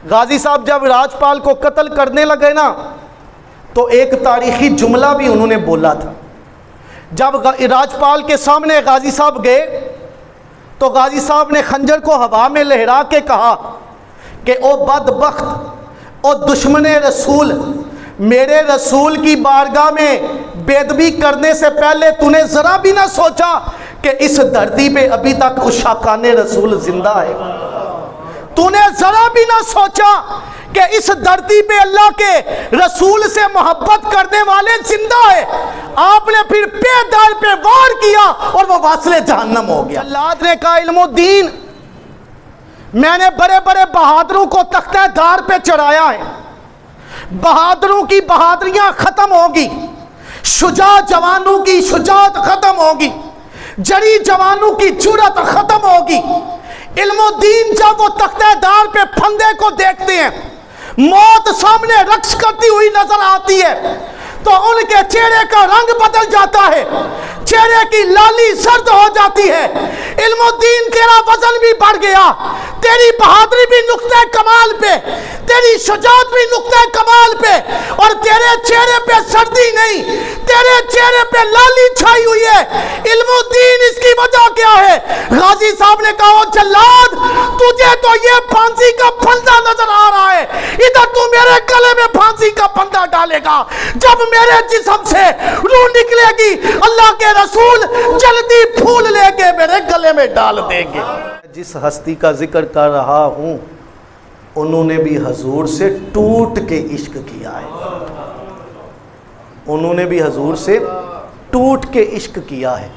غازی صاحب جب راجپال کو قتل کرنے لگے نا تو ایک تاریخی جملہ بھی انہوں نے بولا تھا. جب راجپال کے سامنے غازی صاحب گئے تو غازی صاحب نے خنجر کو ہوا میں لہرا کے کہا کہ او بدبخت، او دشمن رسول، میرے رسول کی بارگاہ میں بے ادبی کرنے سے پہلے تو نے ذرا بھی نہ سوچا کہ اس دھرتی پہ ابھی تک عشاقان رسول زندہ ہے. تو نے ذرا بھی نہ سوچا کہ اس دھرتی پہ اللہ کے رسول سے محبت کرنے والے زندہ ہے. آپ نے پھر پے دار پہ وار کیا اور وہ واصل جہنم ہو گیا. اللہ نے کہا علم الدین، میں نے بڑے بڑے بہادروں کو تختہ دار پہ چڑھایا ہے، بہادروں کی بہادریاں ختم ہوگی، شجاع جوانوں کی شجاعت ختم ہوگی، جری جوانوں کی جرأت ختم ہوگی. علم الدین جب وہ تختہ دار پہ پھندے کو دیکھتے ہیں، موت سامنے رقص کرتی ہوئی نظر آتی ہے تو ان کے چہرے کا رنگ بدل جاتا ہے، چہرے کی لالی زرد ہو جاتی ہے. علم الدین تیرا وزن بھی بڑھ گیا، تیری بہادری بھی نقطہ کمال پہ، تیری شجاعت بھی نقطہ کمال پہ، اور تیرے چہرے پہ سردی نہیں، تیرے چہرے پہ لالی چھائی ہوئی ہے. علم الدین اس کی وجہ کیا ہے؟ غازی صاحب نے کہا جلاد، تجھے تو یہ پھانسی کا پھندا نظر آ رہا ہے، ادھر تو میرے گلے میں پھانسی کا پھندا ڈالے گا. جب میرے جسم سے روح نکلے گی اللہ کے رسول جلدی پھول لے کے میرے گلے میں ڈال دیں گے. جس ہستی کا ذکر کر رہا ہوں انہوں نے بھی حضور سے ٹوٹ کے عشق کیا ہے، انہوں نے بھی حضور سے ٹوٹ کے عشق کیا ہے.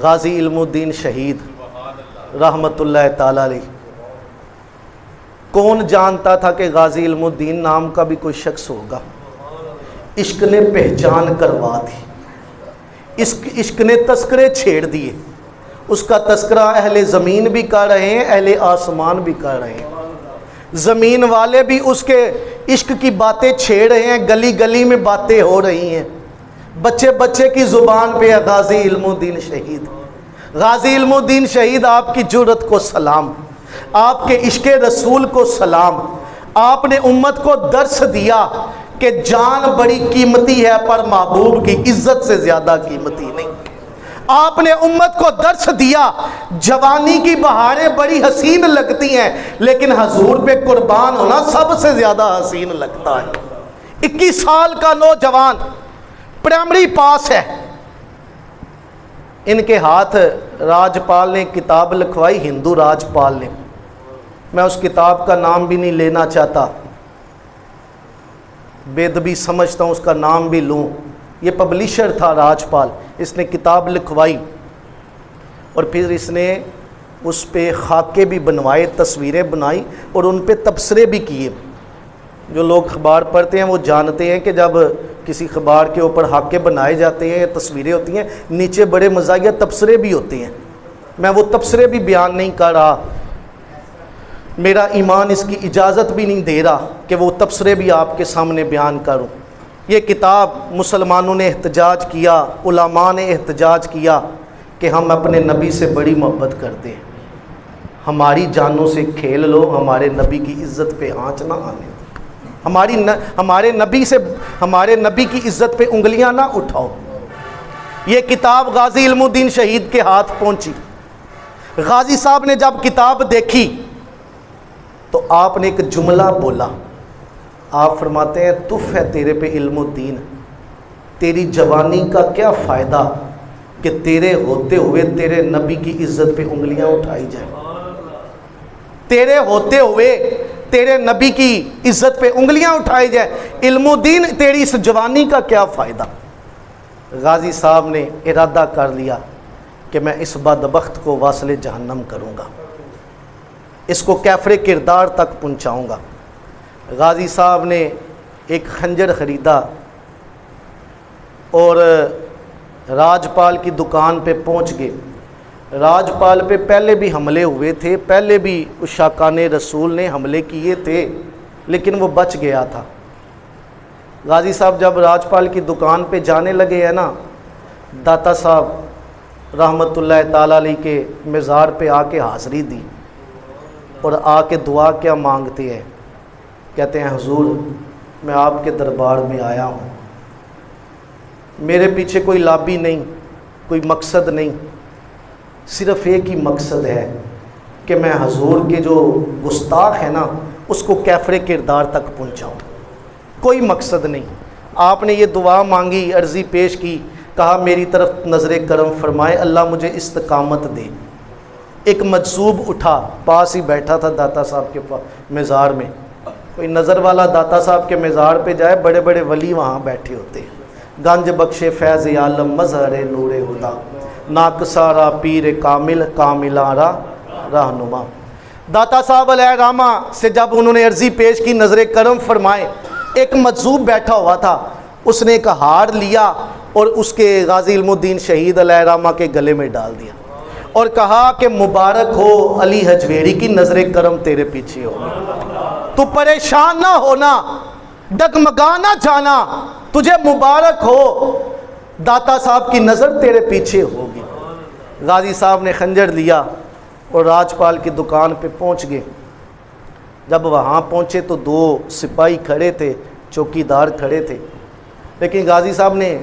غازی علم الدین شہید رحمت اللہ تعالی علیہ، کون جانتا تھا کہ غازی علم الدین نام کا بھی کوئی شخص ہوگا؟ عشق نے پہچان کروا دی، عشق نے تذکرے چھیڑ دیے. اس کا تذکرہ اہل زمین بھی کر رہے ہیں، اہل آسمان بھی کر رہے ہیں. زمین والے بھی اس کے عشق کی باتیں چھیڑ رہے ہیں، گلی گلی میں باتیں ہو رہی ہیں، بچے بچے کی زبان پہ ہے غازی علم الدین شہید. غازی علم الدین شہید، آپ کی جرأت کو سلام، آپ کے عشق رسول کو سلام. آپ نے امت کو درس دیا کہ جان بڑی قیمتی ہے پر محبوب کی عزت سے زیادہ قیمتی نہیں. آپ نے امت کو درس دیا جوانی کی بہاریں بڑی حسین لگتی ہیں لیکن حضور پہ قربان ہونا سب سے زیادہ حسین لگتا ہے. 21 سال کا نوجوان پرائمری پاس ہے، ان کے ہاتھ راجپال نے کتاب لکھوائی، ہندو راجپال نے. میں اس کتاب کا نام بھی نہیں لینا چاہتا، بے ادبی سمجھتا ہوں اس کا نام بھی لوں. یہ پبلشر تھا راجپال، اس نے کتاب لکھوائی اور پھر اس نے اس پہ خاکے بھی بنوائے، تصویریں بنائی اور ان پہ تبصرے بھی کیے. جو لوگ اخبار پڑھتے ہیں وہ جانتے ہیں کہ جب کسی اخبار کے اوپر خاکے بنائے جاتے ہیں، تصویریں ہوتی ہیں، نیچے بڑے مزاحیہ تبصرے بھی ہوتے ہیں. میں وہ تبصرے بھی بیان نہیں کر رہا، میرا ایمان اس کی اجازت بھی نہیں دے رہا کہ وہ تبصرے بھی آپ کے سامنے بیان کروں. یہ کتاب مسلمانوں نے احتجاج کیا، علماء نے احتجاج کیا کہ ہم اپنے نبی سے بڑی محبت کرتے ہیں، ہماری جانوں سے کھیل لو، ہمارے نبی کی عزت پہ آنچ نہ آنے دو، ہمارے نبی کی عزت پہ انگلیاں نہ اٹھاؤ. یہ کتاب غازی علم الدین شہید کے ہاتھ پہنچی. غازی صاحب نے جب کتاب دیکھی تو آپ نے ایک جملہ بولا. آپ فرماتے ہیں تف ہے تیرے پہ علم الدین، تیری جوانی کا کیا فائدہ کہ تیرے ہوتے ہوئے تیرے نبی کی عزت پہ انگلیاں اٹھائی جائیں، تیرے ہوتے ہوئے تیرے نبی کی عزت پہ انگلیاں اٹھائی جائیں. علم الدین تیری اس جوانی کا کیا فائدہ؟ غازی صاحب نے ارادہ کر لیا کہ میں اس بدبخت کو واصل جہنم کروں گا، اس کو کیفر کردار تک پہنچاؤں گا. غازی صاحب نے ایک خنجر خریدا اور راجپال کی دکان پہ پہنچ گئے. راجپال پہ پہلے بھی حملے ہوئے تھے، پہلے بھی عشاقان رسول نے حملے کیے تھے لیکن وہ بچ گیا تھا. غازی صاحب جب راجپال کی دکان پہ جانے لگے ہیں نا، داتا صاحب رحمت اللہ تعالی علیہ کے مزار پہ آ کے حاضری دی. اور آ کے دعا کیا مانگتے ہیں؟ کہتے ہیں حضور میں آپ کے دربار میں آیا ہوں، میرے پیچھے کوئی لابی نہیں، کوئی مقصد نہیں، صرف ایک ہی مقصد ہے کہ میں حضور کے جو گستاخ ہے نا اس کو کیفر کردار تک پہنچاؤں، کوئی مقصد نہیں۔ آپ نے یہ دعا مانگی، عرضی پیش کی، کہا میری طرف نظر کرم فرمائے، اللہ مجھے استقامت دے۔ ایک مجذوب اٹھا، پاس ہی بیٹھا تھا داتا صاحب کے مزار میں، کوئی نظر والا داتا صاحب کے مزار پہ جائے، بڑے بڑے ولی وہاں بیٹھے ہوتے ہیں، گنج بخش فیض عالم مظہر نور خدا، ناکسارا پیر کامل کاملارا رہنما۔ داتا صاحب علیہ رحمہ سے جب انہوں نے عرضی پیش کی نظر کرم فرمائے، ایک مجذوب بیٹھا ہوا تھا، اس نے ایک ہار لیا اور اس کے غازی علم الدین شہید علیہ رحمہ کے گلے میں ڈال دیا اور کہا کہ مبارک ہو علی حجویری کی نظر کرم تیرے پیچھے ہو، تو پریشان نہ ہونا، ڈگمگا نہ جانا، تجھے مبارک ہو، داتا صاحب کی نظر تیرے پیچھے ہوگی۔ غازی صاحب نے خنجر لیا اور راجپال کی دکان پہ پہنچ گئے۔ جب وہاں پہنچے تو دو سپاہی کھڑے تھے، چوکیدار کھڑے تھے، لیکن غازی صاحب نے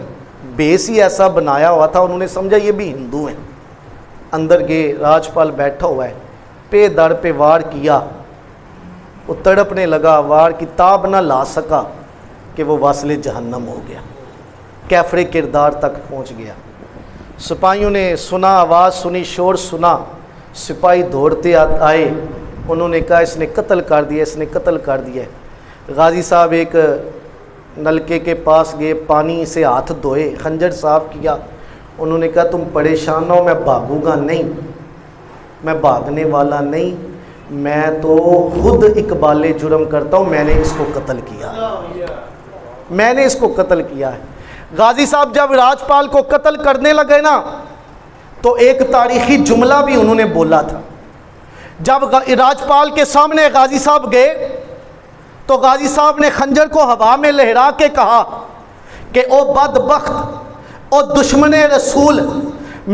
بیس ہی ایسا بنایا ہوا تھا، انہوں نے سمجھا یہ بھی ہندو ہیں۔ اندر گئے، راجپال بیٹھا ہوا ہے، پہ دڑ پہ وار کیا، وہ تڑپنے لگا، وار کی تاب نہ لا سکا کہ وہ واصل جہنم ہو گیا، کیفر کردار تک پہنچ گیا۔ سپاہیوں نے سنا، آواز سنی، شور سنا، سپاہی دوڑتے آئے، انہوں نے کہا اس نے قتل کر دیا، اس نے قتل کر دیا۔ غازی صاحب ایک نلکے کے پاس گئے، پانی سے ہاتھ دھوئے، خنجر صاف کیا، انہوں نے کہا تم پریشان ہو، میں بھاگوں گا نہیں، میں بھاگنے والا نہیں، میں تو خود اقبال جرم کرتا ہوں، میں نے اس کو قتل کیا ہے، میں نے اس کو قتل کیا ہے۔ غازی صاحب جب راجپال کو قتل کرنے لگے نا تو ایک تاریخی جملہ بھی انہوں نے بولا تھا۔ جب راجپال کے سامنے غازی صاحب گئے تو غازی صاحب نے خنجر کو ہوا میں لہرا کے کہا کہ او بدبخت، او دشمن رسول،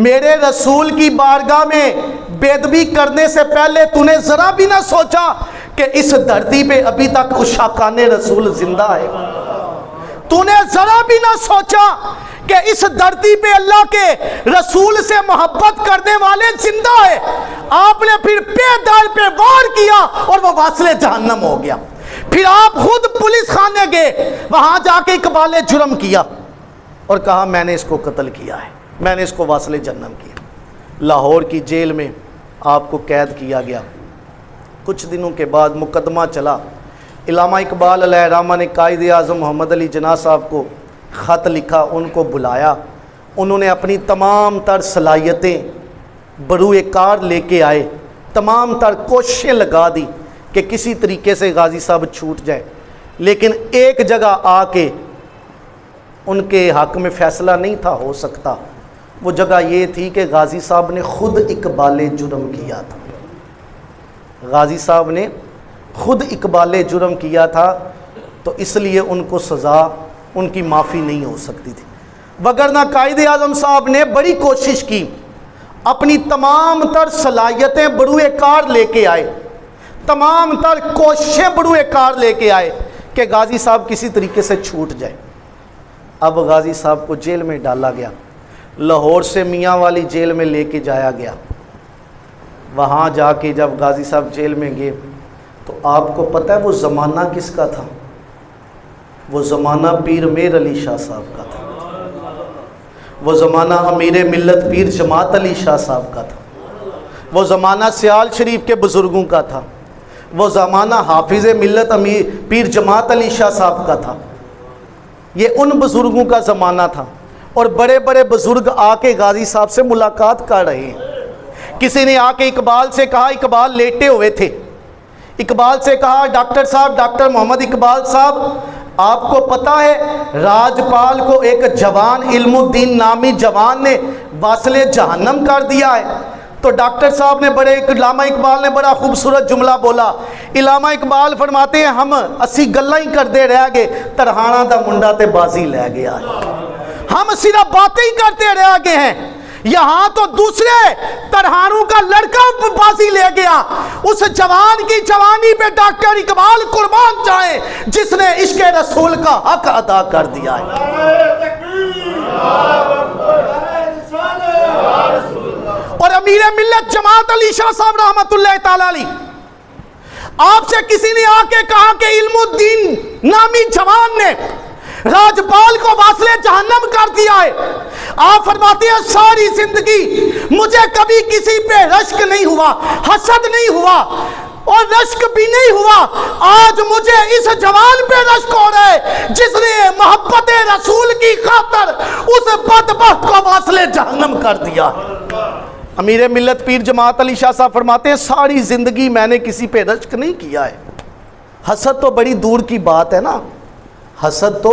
میرے رسول کی بارگاہ میں بے ادبی کرنے سے پہلے تو نے ذرا بھی نہ سوچا کہ اس دھرتی پہ ابھی تک عشاقان رسول زندہ ہے؟ تو نے ذرا بھی نہ سوچا کہ اس دھرتی پہ اللہ کے رسول سے محبت کرنے والے زندہ ہے؟ آپ نے پھر پہ دار پہ وار کیا اور وہ واصل جہنم ہو گیا۔ پھر آپ خود پولیس خانے گئے، وہاں جا کے اقبال جرم کیا اور کہا میں نے اس کو قتل کیا ہے، میں نے اس کو واصل جہنم کیا۔ لاہور کی جیل میں آپ کو قید کیا گیا۔ کچھ دنوں کے بعد مقدمہ چلا، علامہ اقبال علیہ رحمہ نے قائد اعظم محمد علی جناح صاحب کو خط لکھا، ان کو بلایا، انہوں نے اپنی تمام تر صلاحیتیں بروئے کار لے کے آئے، تمام تر کوششیں لگا دی کہ کسی طریقے سے غازی صاحب چھوٹ جائے، لیکن ایک جگہ آ کے ان کے حق میں فیصلہ نہیں تھا ہو سکتا، وہ جگہ یہ تھی کہ غازی صاحب نے خود اقبال جرم کیا تھا، غازی صاحب نے خود اقبال جرم کیا تھا، تو اس لیے ان کو سزا، ان کی معافی نہیں ہو سکتی تھی۔ وگرنہ قائد اعظم صاحب نے بڑی کوشش کی، اپنی تمام تر صلاحیتیں بروئے کار لے کے آئے، تمام تر کوششیں بروئے کار لے کے آئے کہ غازی صاحب کسی طریقے سے چھوٹ جائے۔ اب غازی صاحب کو جیل میں ڈالا گیا، لاہور سے میاں والی جیل میں لے کے جایا گیا۔ وہاں جا کے جب غازی صاحب جیل میں گئے تو آپ کو پتہ ہے وہ زمانہ کس کا تھا؟ وہ زمانہ پیر میر علی شاہ صاحب کا تھا، وہ زمانہ امیر ملت پیر جماعت علی شاہ صاحب کا تھا، وہ زمانہ سیال شریف کے بزرگوں کا تھا، وہ زمانہ حافظ ملت امیر پیر جماعت علی شاہ صاحب کا تھا، یہ ان بزرگوں کا زمانہ تھا۔ اور بڑے بڑے بزرگ آ کے غازی صاحب سے ملاقات کر رہے ہیں۔ کسی نے آ کے اقبال سے کہا، اقبال لیٹے ہوئے تھے، اقبال سے کہا ڈاکٹر صاحب، ڈاکٹر محمد اقبال صاحب، آپ کو پتہ ہے راجپال کو ایک جوان علم الدین نامی جوان نے واصل جہنم کر دیا ہے؟ تو ڈاکٹر صاحب نے علامہ اقبال نے بڑا خوبصورت جملہ بولا۔ علامہ اقبال فرماتے ہیں ہم اسی گلاں ہی کرتے رہ گئے، ترہانا دا منڈا تے بازی لے گیا ہے۔ ہم صرف باتیں ہی کرتے رہ گئے ہیں یہاں تو دوسرے ترہانوں کا لڑکا بازی لے گیا. اس جوان کی جوانی پہ ڈاکٹر اقبال قربان جائے جس نے عشق رسول کا حق ادا کر دیا ہے. اور امیر ملت جماعت علی شاہ صاحب رحمت اللہ تعالی علیہ، آپ سے کسی نے آ کے کہا کہ علم الدین نامی جوان نے راجپال کو واصل جہنم کر دیا ہے. آپ فرماتے ہیں ساری زندگی مجھے کبھی کسی پہ رشک نہیں ہوا، حسد نہیں ہوا اور رشک بھی نہیں ہوا. آج مجھے اس جوان پہ رشک ہو رہا ہے جس نے محبت رسول کی خاطر اس بدبخت کو واصل جہنم کر دیا. امیر ملت پیر جماعت علی شاہ صاحب فرماتے ہیں ساری زندگی میں نے کسی پہ رشک نہیں کیا ہے. حسد تو بڑی دور کی بات ہے نا، حسد تو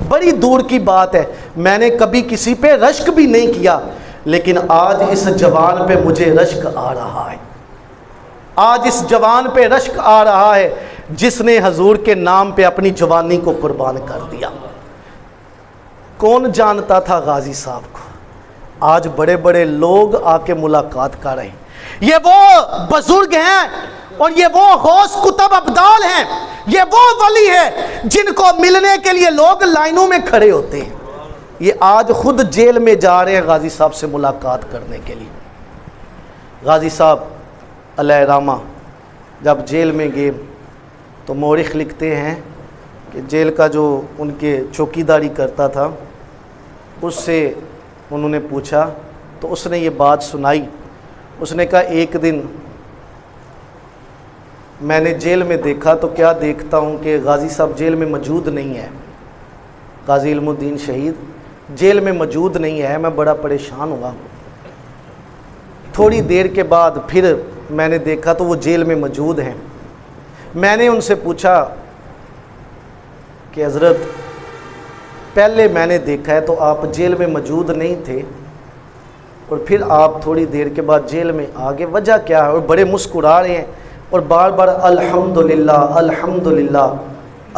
بڑی دور کی بات ہے. میں نے کبھی کسی پہ رشک بھی نہیں کیا، لیکن آج اس جوان پہ مجھے رشک آ رہا ہے. آج اس جوان پہ رشک آ رہا ہے جس نے حضور کے نام پہ اپنی جوانی کو قربان کر دیا. کون جانتا تھا غازی صاحب کو؟ آج بڑے بڑے لوگ آ کے ملاقات کر رہے ہیں. یہ وہ بزرگ ہیں اور یہ وہ غوث کتب ابدال ہیں، یہ وہ ولی ہیں جن کو ملنے کے لیے لوگ لائنوں میں کھڑے ہوتے ہیں. یہ آج خود جیل میں جا رہے ہیں غازی صاحب سے ملاقات کرنے کے لیے. غازی صاحب علیہ رحمہ جب جیل میں گئے تو مورخ لکھتے ہیں کہ جیل کا جو ان کے چوکیداری کرتا تھا اس سے انہوں نے پوچھا تو اس نے یہ بات سنائی. اس نے کہا ایک دن میں نے جیل میں دیکھا تو کیا دیکھتا ہوں کہ غازی صاحب جیل میں موجود نہیں ہے، غازی علم الدین شہید جیل میں موجود نہیں ہے. میں بڑا پریشان ہوا. تھوڑی دیر کے بعد پھر میں نے دیکھا تو وہ جیل میں موجود ہیں. میں نے ان سے پوچھا کہ حضرت پہلے میں نے دیکھا ہے تو آپ جیل میں موجود نہیں تھے اور پھر آپ تھوڑی دیر کے بعد جیل میں آگے، وجہ کیا ہے؟ اور بڑے مسکرا رہے ہیں اور بار بار الحمدللہ الحمدللہ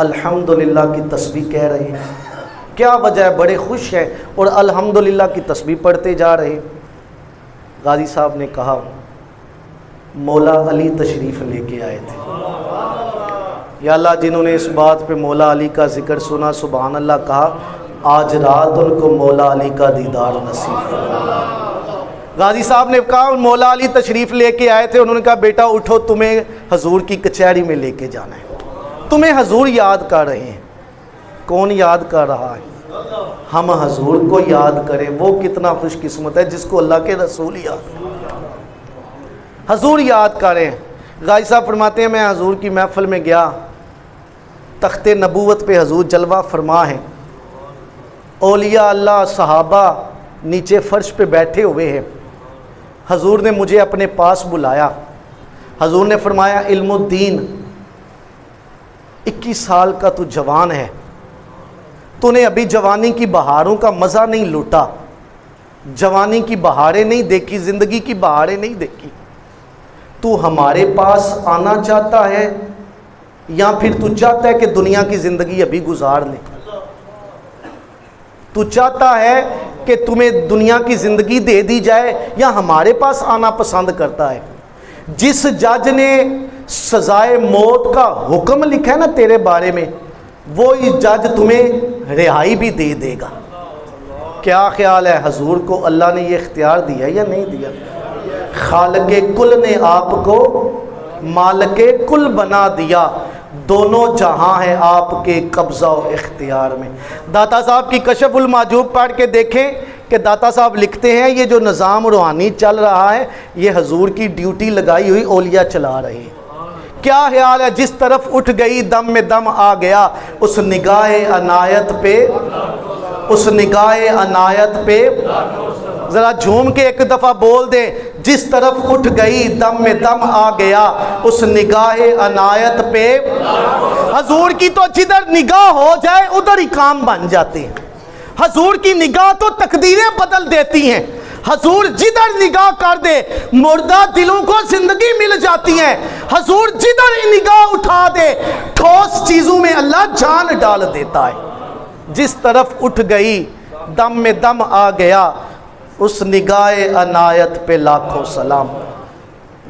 الحمدللہ کی تسبیح کہہ رہے ہیں. کیا وجہ ہے؟ بڑے خوش ہیں اور الحمدللہ کی تسبیح پڑھتے جا رہے ہیں. غازی صاحب نے کہا مولا علی تشریف لے کے آئے تھے. یا اللہ جنہوں نے اس بات پہ مولا علی کا ذکر سنا سبحان اللہ کہا، آج رات ان کو مولا علی کا دیدار نصیب فرما. غازی صاحب نے کہا مولا علی تشریف لے کے آئے تھے. انہوں نے کہا بیٹا اٹھو، تمہیں حضور کی کچہری میں لے کے جانا ہے، تمہیں حضور یاد کر رہے ہیں. کون یاد کر رہا ہے؟ ہم حضور کو یاد کریں. وہ کتنا خوش قسمت ہے جس کو اللہ کے رسول یاد حضور یاد کریں. غازی صاحب فرماتے ہیں میں حضور کی محفل میں گیا، تخت نبوت پہ حضور جلوہ فرما ہیں، اولیاء اللہ صحابہ نیچے فرش پہ بیٹھے ہوئے ہیں. حضور نے مجھے اپنے پاس بلایا. حضور نے فرمایا علم الدین 21 سال کا تو جوان ہے، تو نے ابھی جوانی کی بہاروں کا مزہ نہیں لوٹا، جوانی کی بہاریں نہیں دیکھی، زندگی کی بہاریں نہیں دیکھی. تو ہمارے پاس آنا چاہتا ہے یا پھر تو چاہتا ہے کہ دنیا کی زندگی ابھی گزار لے؟ تو چاہتا ہے کہ تمہیں دنیا کی زندگی دے دی جائے یا ہمارے پاس آنا پسند کرتا ہے؟ جس جج نے سزائے موت کا حکم لکھا ہے نا تیرے بارے میں، وہ جج تمہیں رہائی بھی دے دے گا. کیا خیال ہے حضور کو اللہ نے یہ اختیار دیا یا نہیں دیا؟ خالق کل نے آپ کو مالک کل بنا دیا، دونوں جہاں ہیں آپ کے قبضہ و اختیار میں. داتا صاحب کی کشف المحجوب پڑھ کے دیکھیں کہ داتا صاحب لکھتے ہیں یہ جو نظام روحانی چل رہا ہے یہ حضور کی ڈیوٹی لگائی ہوئی اولیاء چلا رہے ہیں. کیا خیال ہے جس طرف اٹھ گئی دم میں دم آ گیا، اس نگاہ عنایت پہ، اس نگاہ عنایت پہ ذرا جھوم کے ایک دفعہ بول دیں، جس طرف اٹھ گئی دم میں دم آ گیا اس نگاہ عنایت پہ. حضور کی تو جدھر نگاہ ہو جائے ادھر ہی کام بن جاتے ہیں. حضور کی نگاہ تو تقدیریں بدل دیتی ہیں. حضور جدھر نگاہ کر دے مردہ دلوں کو زندگی مل جاتی ہے. حضور جدھر نگاہ اٹھا دے ٹھوس چیزوں میں اللہ جان ڈال دیتا ہے. جس طرف اٹھ گئی دم میں دم آ گیا اس نگاہ عنایت پہ لاکھوں سلام۔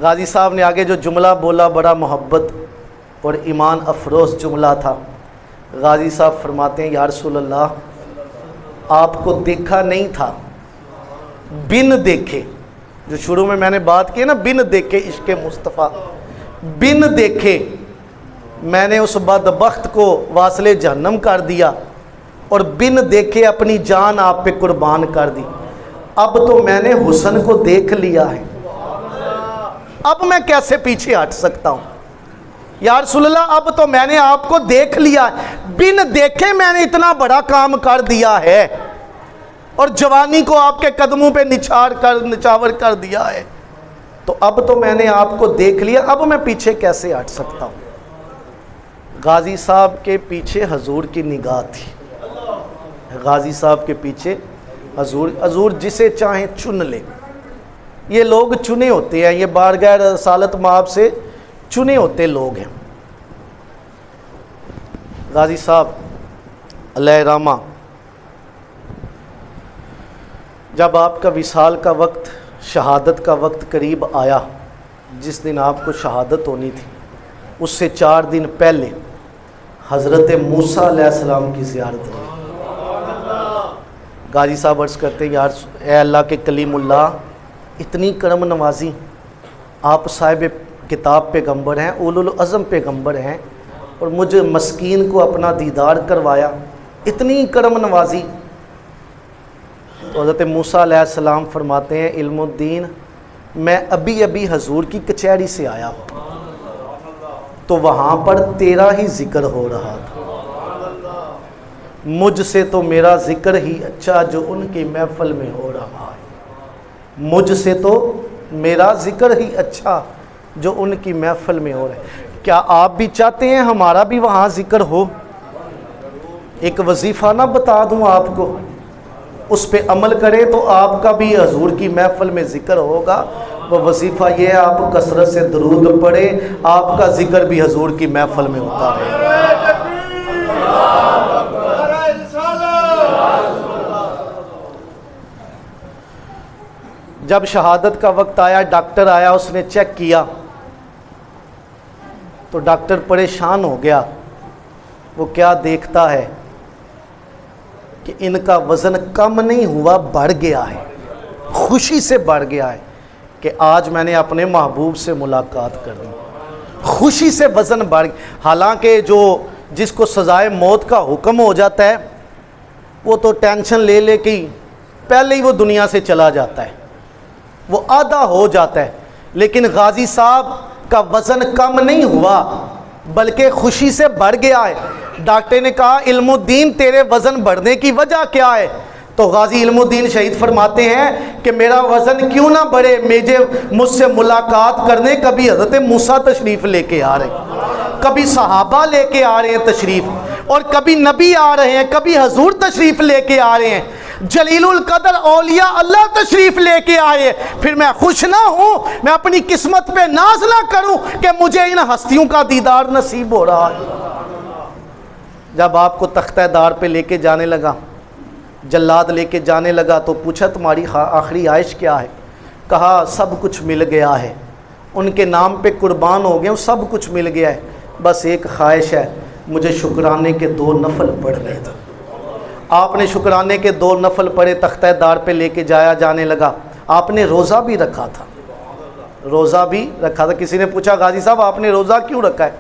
غازی صاحب نے آگے جو جملہ بولا بڑا محبت اور ایمان افروز جملہ تھا۔ غازی صاحب فرماتے ہیں یا رسول اللہ آپ کو دیکھا نہیں تھا، بن دیکھے، جو شروع میں نے بات کی نا بن دیکھے عشق مصطفیٰ، بن دیکھے میں نے اس بدبخت کو واصل جہنم کر دیا اور بن دیکھے اپنی جان آپ پہ قربان کر دی۔ اب تو میں نے حسن کو دیکھ لیا ہے، اب میں کیسے پیچھے ہٹ سکتا ہوں؟ یا رسول اللہ اب تو میں نے آپ کو دیکھ لیا ہے، بن دیکھے میں نے اتنا کام کر دیا ہے اور جوانی کو آپ کے قدموں پہ نچاور کر دیا ہے، تو اب تو میں نے آپ کو دیکھ لیا، اب میں پیچھے کیسے ہٹ سکتا ہوں؟ غازی صاحب کے پیچھے حضور کی نگاہ تھی، غازی صاحب کے پیچھے حضور جسے چاہیں چن لے۔ یہ لوگ چنے ہوتے ہیں، یہ بارگاہ رسالت مآب سے چنے ہوتے لوگ ہیں۔ غازی صاحب علیہ رحمہ جب آپ کا وصال کا وقت، شہادت کا وقت قریب آیا، جس دن آپ کو شہادت ہونی تھی، اس سے 4 دن پہلے حضرت موسیٰ علیہ السلام کی زیارت ہوئی۔ غازی صاحب عرض کرتے ہیں یار اے اللہ کے کلیم اللہ، اتنی کرم نوازی، آپ صاحب کتاب پیغمبر ہیں، اولو العزم پیغمبر ہیں، اور مجھے مسکین کو اپنا دیدار کروایا، اتنی کرم نوازی۔ تو حضرت موسیٰ علیہ السلام فرماتے ہیں علم الدین میں ابھی حضور کی کچہری سے آیا ہوں تو وہاں پر تیرا ہی ذکر ہو رہا تھا، مجھ سے تو میرا ذکر ہی اچھا جو ان کی محفل میں ہو رہا ہے، مجھ سے تو میرا ذکر ہی اچھا جو ان کی محفل میں ہو رہا ہے۔ کیا آپ بھی چاہتے ہیں ہمارا بھی وہاں ذکر ہو؟ ایک وظیفہ نہ بتا دوں آپ کو، اس پہ عمل کریں تو آپ کا بھی حضور کی محفل میں ذکر ہوگا۔ وہ وظیفہ یہ ہے آپ کثرت سے درود پڑھیں، آپ کا ذکر بھی حضور کی محفل میں ہوتا ہے۔ جب شہادت کا وقت آیا، ڈاکٹر آیا، اس نے چیک کیا تو ڈاکٹر پریشان ہو گیا۔ وہ کیا دیکھتا ہے کہ ان کا وزن کم نہیں ہوا، بڑھ گیا ہے، خوشی سے بڑھ گیا ہے کہ آج میں نے اپنے محبوب سے ملاقات کر لی، خوشی سے وزن بڑھ گیا۔ حالانکہ جس کو سزائے موت کا حکم ہو جاتا ہے وہ تو ٹینشن لے کے پہلے ہی وہ دنیا سے چلا جاتا ہے، وہ آدھا ہو جاتا ہے، لیکن غازی صاحب کا وزن کم نہیں ہوا بلکہ خوشی سے بڑھ گیا ہے۔ ڈاکٹر نے کہا علم الدین تیرے وزن بڑھنے کی وجہ کیا ہے؟ تو غازی علم الدین شہید فرماتے ہیں کہ میرا وزن کیوں نہ بڑھے، مجھ سے ملاقات کرنے کبھی حضرت موسیٰ تشریف لے کے آ رہے ہیں، کبھی صحابہ لے کے آ رہے ہیں تشریف، اور کبھی نبی آ رہے ہیں، کبھی حضور تشریف لے کے آ رہے ہیں، جلیل القدر اولیاء اللہ تشریف لے کے آئے، پھر میں خوش نہ ہوں، میں اپنی قسمت پہ ناز نہ کروں کہ مجھے ان ہستیوں کا دیدار نصیب ہو رہا ہے۔ جب آپ کو تختہ دار پہ لے کے جانے لگا، جلاد لے کے جانے لگا، تو پوچھا تمہاری آخری عائش کیا ہے؟ کہا سب کچھ مل گیا ہے، ان کے نام پہ قربان ہو گئے، سب کچھ مل گیا ہے، بس ایک خواہش ہے، مجھے شکرانے کے 2 نفل پڑھنے دو۔ آپ نے شکرانے کے 2 نفل پڑھے، تختہ دار پہ لے کے جانے لگا۔ آپ نے روزہ بھی رکھا تھا، روزہ بھی رکھا تھا۔ کسی نے پوچھا غازی صاحب آپ نے روزہ کیوں رکھا ہے؟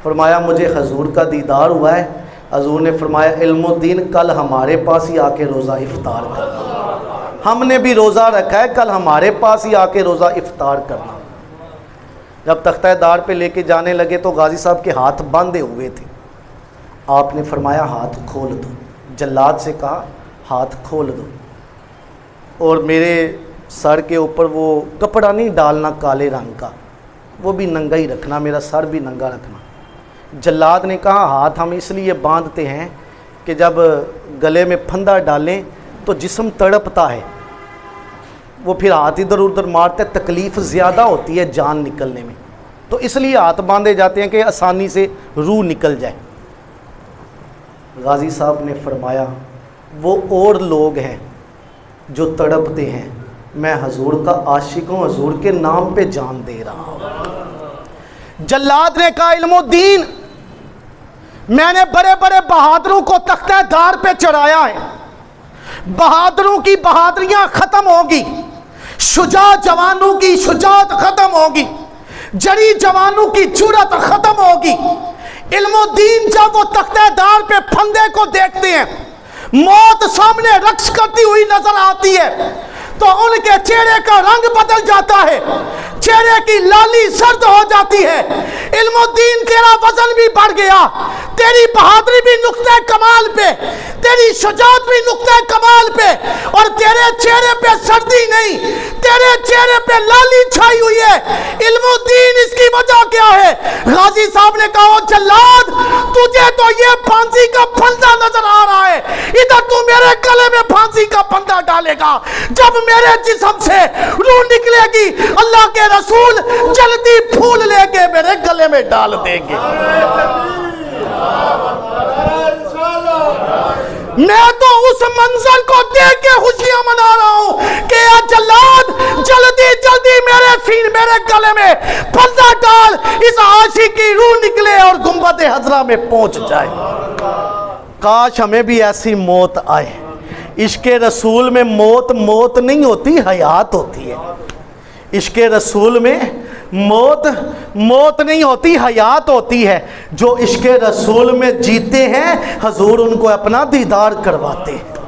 فرمایا مجھے حضور کا دیدار ہوا ہے۔ حضور نے فرمایا علم الدین کل ہمارے پاس ہی آ کے روزہ افطار کرنا، ہم نے بھی روزہ رکھا ہے، کل ہمارے پاس ہی آ کے روزہ افطار کرنا۔ جب تختہ دار پہ لے کے جانے لگے تو غازی صاحب کے ہاتھ باندھے ہوئے تھے، آپ نے فرمایا ہاتھ کھول دو، جلاد سے کہا ہاتھ کھول دو، اور میرے سر کے اوپر وہ کپڑا نہیں ڈالنا کالے رنگ کا، وہ بھی ننگا ہی رکھنا، میرا سر بھی ننگا رکھنا۔ جلاد نے کہا ہاتھ ہم اس لیے باندھتے ہیں کہ جب گلے میں پھندا ڈالیں تو جسم تڑپتا ہے، وہ پھر ہاتھ ادھر ادھر مارتے، تکلیف زیادہ ہوتی ہے جان نکلنے میں، تو اس لیے ہاتھ باندھے جاتے ہیں کہ آسانی سے روح نکل جائے۔ غازی صاحب نے فرمایا وہ اور لوگ ہیں جو تڑپتے ہیں، میں حضور کا عاشق ہوں, حضور کے نام پہ جان دے رہا ہوں. جلاد نے کہا علم الدین, میں نے بڑے بڑے بہادروں کو تختہ دار پہ چڑھایا ہے, بہادروں کی بہادریاں ختم ہوگی, شجاع جوانوں کی شجاعت ختم ہوگی, جڑی جوانوں کی جرأت ختم ہوگی. علم الدین جب وہ تختہ دار پہ پھندے کو دیکھتے ہیں, موت سامنے رقص کرتی ہوئی نظر آتی ہے, تو ان کے چہرے کا رنگ بدل جاتا ہے, چہرے کی لالی سرد ہو جاتی ہے. علم الدین تیرا وزن بھی بڑھ گیا, تیری بہادری بھی نقطہ کمال پہ, تیری شجاعت بھی نقطہ کمال پہ, اور تیرے چہرے پہ سردی نہیں, تیرے چہرے پہ لالی چھائی ہوئی ہے. علم الدین اس کی وجہ کیا ہے؟ غازی صاحب نے کہا او جلاد, تجھے تو یہ پھانسی کا پھندا نظر آ رہا ہے, ادھر تو میرے گلے میں پھانسی کا پھندا ڈالے گا. جب میرے جسم سے روح نکلے گی, اللہ کے رسول جلدی پھول لے کے میرے گلے میں ڈال دیں گے. میں تو اس منظر کو دیکھ کے خوشیاں منا رہا ہوں کہ یا جلاد جلدی جلدی میرے گلے میں پھندا ڈال, اس عاشق کی روح نکلے اور گنبد خضرا میں پہنچ جائے. کاش ہمیں بھی ایسی موت آئے. عشق رسول میں موت نہیں ہوتی, حیات ہوتی ہے. عشق رسول میں موت نہیں ہوتی, حیات ہوتی ہے. جو عشق رسول میں جیتے ہیں حضور ان کو اپنا دیدار کرواتے ہیں.